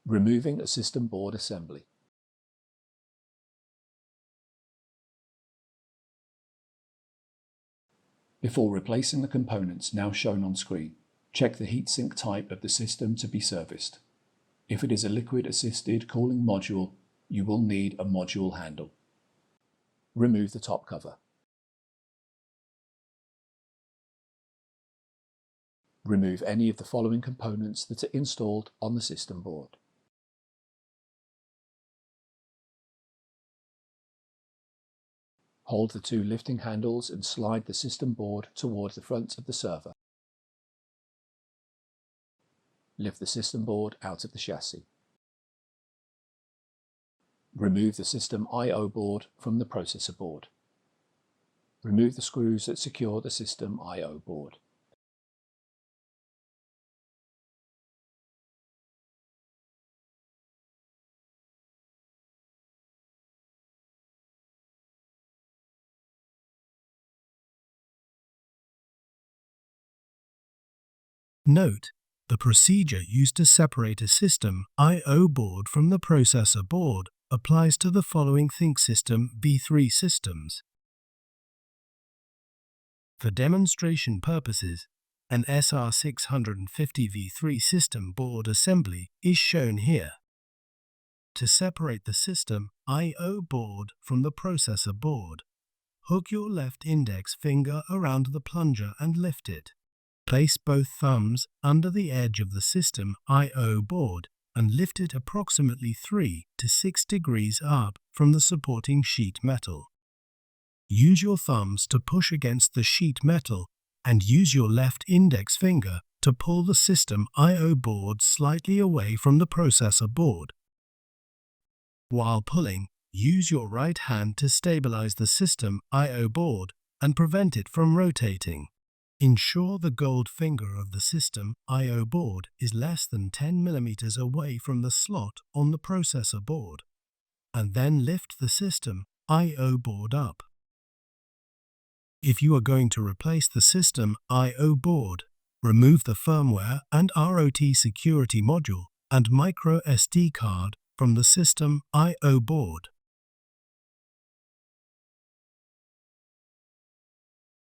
Removing a system board assembly. Before replacing the components now shown on screen, check the heatsink type of the system to be serviced. If it is a liquid-assisted cooling module, you will need a module handle. Remove the top cover. Remove any of the following components that are installed on the system board. Hold the two lifting handles and slide the system board towards the front of the server. Lift the system board out of the chassis. Remove the system I/O board from the processor board. Remove the screws that secure the system I/O board. Note: the procedure used to separate a system I/O board from the processor board applies to the following ThinkSystem V3 systems. For demonstration purposes, an SR630 V3 system board assembly is shown here. To separate the system I/O board from the processor board, hook your left index finger around the plunger and lift it. Place both thumbs under the edge of the system I/O board and lift it approximately 3 to 6 degrees up from the supporting sheet metal. Use your thumbs to push against the sheet metal and use your left index finger to pull the system I/O board slightly away from the processor board. While pulling, use your right hand to stabilize the system I/O board and prevent it from rotating. Ensure the gold finger of the system I/O board is less than 10 mm away from the slot on the processor board, and then lift the system I/O board up. If you are going to replace the system I/O board, remove the firmware and ROT security module and micro SD card from the system I/O board.